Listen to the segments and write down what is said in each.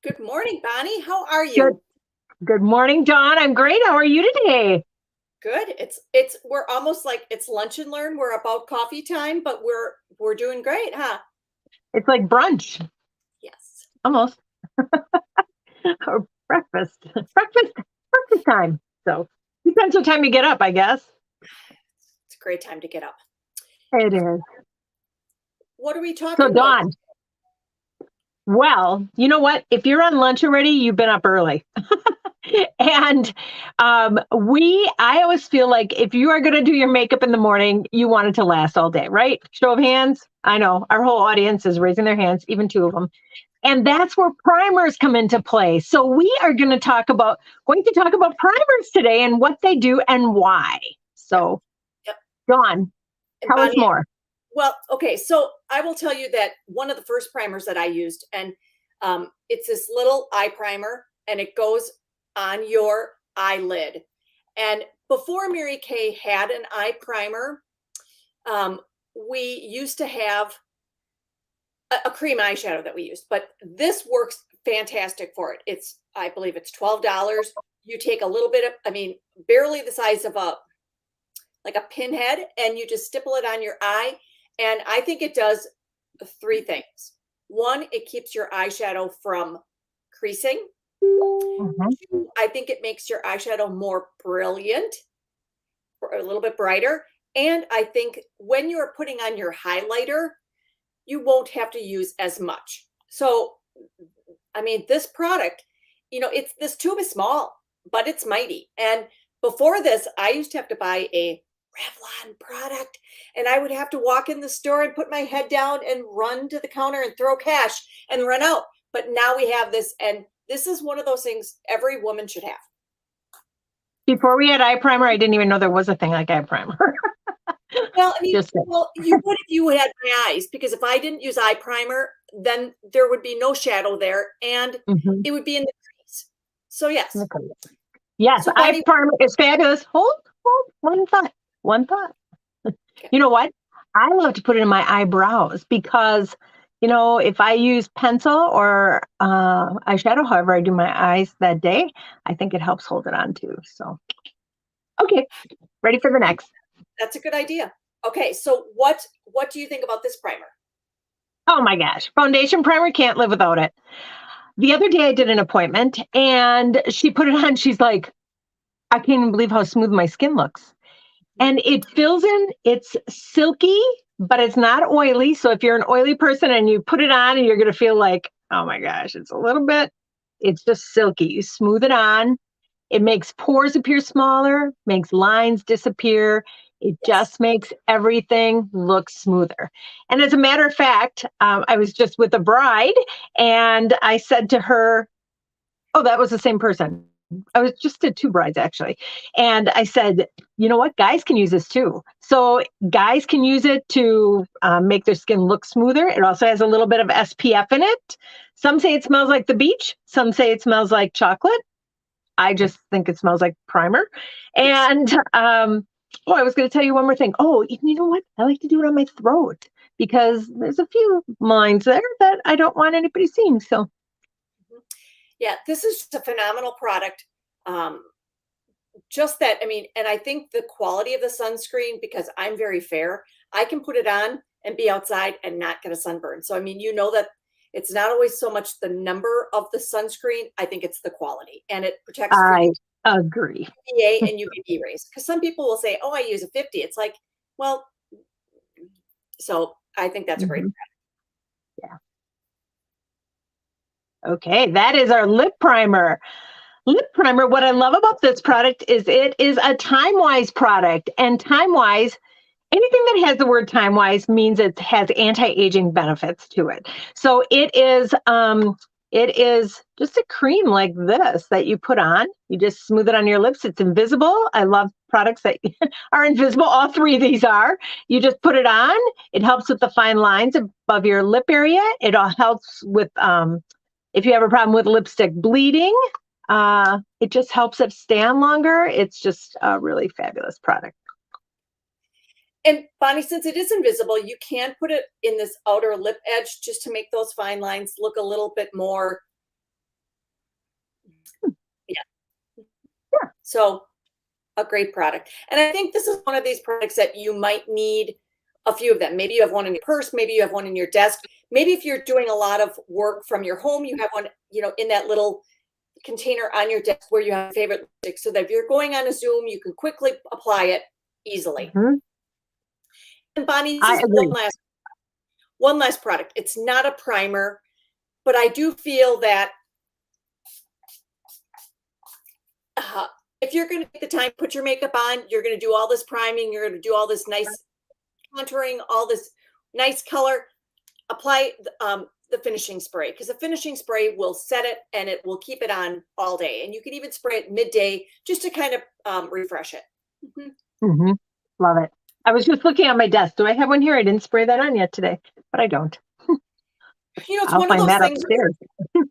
Good morning, Bonnie. How are Good you? good morning, Dawn. I'm great. How are you today? Good. It's we're almost like it's lunch and learn. We're about coffee time, but we're doing great, huh? It's like brunch, Yes. almost, or breakfast. Breakfast time. So depends what time you get up, I guess. It's a great time to get up. It is. What are we So talking about? Dawn, well, you know what? If you're on lunch already, you've been up early. And I always feel like if you are going to do your makeup in the morning, you want it to last all day, right? Show of hands. I know our whole audience is raising their hands, even two of them. And that's where primers come into play. So we are going to talk about primers today and what they do and why. Yep. So, Yep. Dawn, And tell us Bonnie, more. well, okay, so I will tell you that one of the first primers that I used, and it's this little eye primer, and it goes on your eyelid. And before Mary Kay had an eye primer, um, we used to have a cream eyeshadow that we used, but this works fantastic for it. I believe it's $12. You take a little bit of, I mean, barely the size of like a pinhead, and you just stipple it on your eye. And I think it does three things. One, it keeps your eyeshadow from creasing. Mhm. Two, I think it makes your eyeshadow more brilliant or a little bit brighter. And I think when you're putting on your highlighter, you won't have to use as much. So, I mean, this product, it's this tube is small, but it's mighty. And before this, I used to have to buy a Revlon product, and I would have to walk in the store and put my head down and run to the counter and throw cash and run out. But now we have this, and this is one of those things every woman should have. Before we had eye primer, I didn't even know there was a thing like eye primer. Well, I mean, Just kidding. well, you would if you had my eyes, because if I didn't use eye primer, then there would be no shadow there, and Mhm. it would be in the crease. So yes. Okay. Yes, So eye Bonnie, primer is fabulous. Hold, one thought. One thought. okay. You know what? I love to put it in my eyebrows because, if I use pencil or eyeshadow, however I do my eyes that day, I think it helps hold it on too. So, okay, ready for the next. That's a good idea. Okay, so what do you think about this primer? Oh my gosh, foundation primer, can't live without it. The other day I did an appointment and she put it on. She's like, I can't even believe how smooth my skin looks. Mhm. And it fills in, it's silky, but it's not oily. So if you're an oily person and you put it on and you're going to feel like, oh my gosh, it's a little bit, it's just silky. You smooth it on. It makes pores appear smaller, makes lines disappear. It Yes. just makes everything look smoother. And as a matter of fact, I was just with a bride and I said to her, oh, that was the same person. I was just did two brides actually. And I said, you know what? Guys can use this too. So guys can use it to make their skin look smoother. It also has a little bit of SPF in it. Some say it smells like the beach. Some say it smells like chocolate. I just think it smells like primer. Yes. And oh, I was going to tell you one more thing. Oh, you know what? I like to do it on my throat because there's a few lines there that I don't want anybody seeing. So Mhm. Yeah, this is just a phenomenal product. Um, just that, I mean, and I think the quality of the sunscreen, because I'm very fair, I can put it on and be outside and not get a sunburn. So, I mean, that it's not always so much the number of the sunscreen. I think it's the quality, and it protects for I agree. UVA and UVB rays. Because some people will say, "Oh, I use a 50." It's like, well, so I think that's a great. Mhm. Yeah. Okay, that is our lip primer. Lip primer, what I love about this product is it is a time wise product. And time wise, anything that has the word time wise means it has anti-aging benefits to it. So it is just a cream like this that you put on. You just smooth it on your lips. It's invisible. I love products that are invisible. All three of these are. You just put it on. It helps with the fine lines above your lip area. It all helps with if you have a problem with lipstick bleeding. It just helps it stay on longer. It's just a really fabulous product. And Bonnie, since it is invisible, you can put it in this outer lip edge just to make those fine lines look a little bit more Yeah. Yeah. So a great product. And I think this is one of these products that you might need a few of them. Maybe you have one in your purse, maybe you have one in your desk. Maybe if you're doing a lot of work from your home, you have one, in that little container on your desk where you have a favorite lipstick, so that if you're going on a Zoom, you can quickly apply it easily. Mhm. And Bonnie, this I is agree. one last product. It's not a primer, but I do feel that if you're going to take the time, put your makeup on, you're going to do all this priming, you're going to do all this nice contouring, all this nice color, apply the finishing spray, because the finishing spray will set it and it will keep it on all day. And you can even spray it midday just to kind of refresh it. Mhm. Love it. I was just looking on my desk. Do I have one here? I didn't spray that on yet today, but I don't. It's I'll one of find those that things where, upstairs.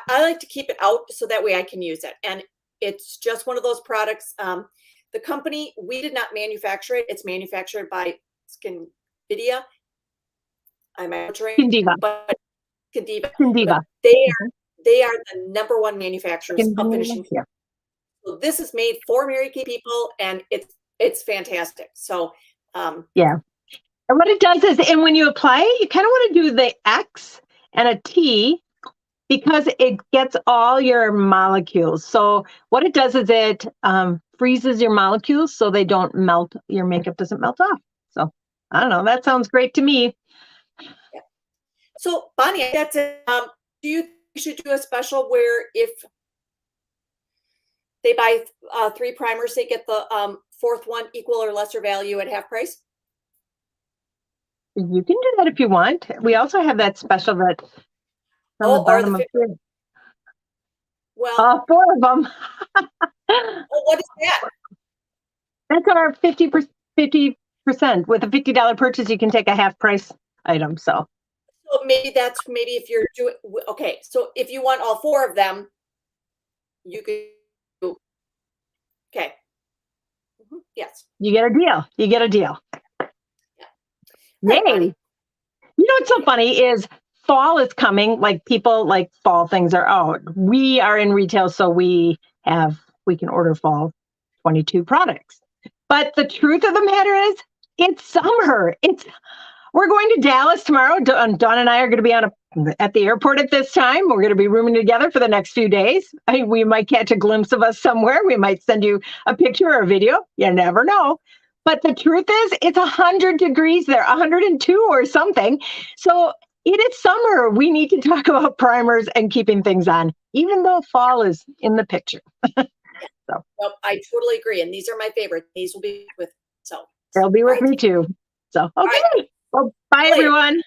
I like to keep it out so that way I can use it. And it's just one of those products. The company, we did not manufacture it. It's manufactured by Skinvidia. I'm butchering, Skin but Skindiva. Diva. But they are the number one manufacturers Skin of Diva. finishing. Yeah. So this is made for Mary Kay people, and it's fantastic. So Yeah. And what it does is, and when you apply it, you kind of want to do the X and a T because it gets all your molecules. So what it does is it freezes your molecules so they don't melt, your makeup doesn't melt off. So I don't know, that sounds great to me. yeah. So Bonnie, that's it. Do you think we should do a special where if they buy 3 primers, they get the fourth one equal or lesser value at half price? You can do that if you want. We also have that special that's on the Oh, or the bottom of 50, here. well, 4 of them. oh, what is that? That's our 50%. With a $50 purchase, you can take a half price item. So So maybe if you're doing, okay, so if you want all 4 of them, you could do, okay. Yes. you get a deal. You get a deal. All right, Yay. Bonnie. You know what's so funny is fall is coming. Like people like fall things are out. We are in retail, so we can order fall 22 products. But the truth of the matter is, it's summer. We're going to Dallas tomorrow. Dawn and I are going to be at the airport at this time. We're going to be rooming together for the next few days. We might catch a glimpse of us somewhere. We might send you a picture or a video. You never know. But the truth is, it's 100 degrees there, 102 or something. So it is summer. We need to talk about primers and keeping things on, even though fall is in the picture. So Well, I totally agree. And these are my favorite. These will be with, so. they'll be All with right. me too. So, All okay. right. Well, bye, Later. everyone.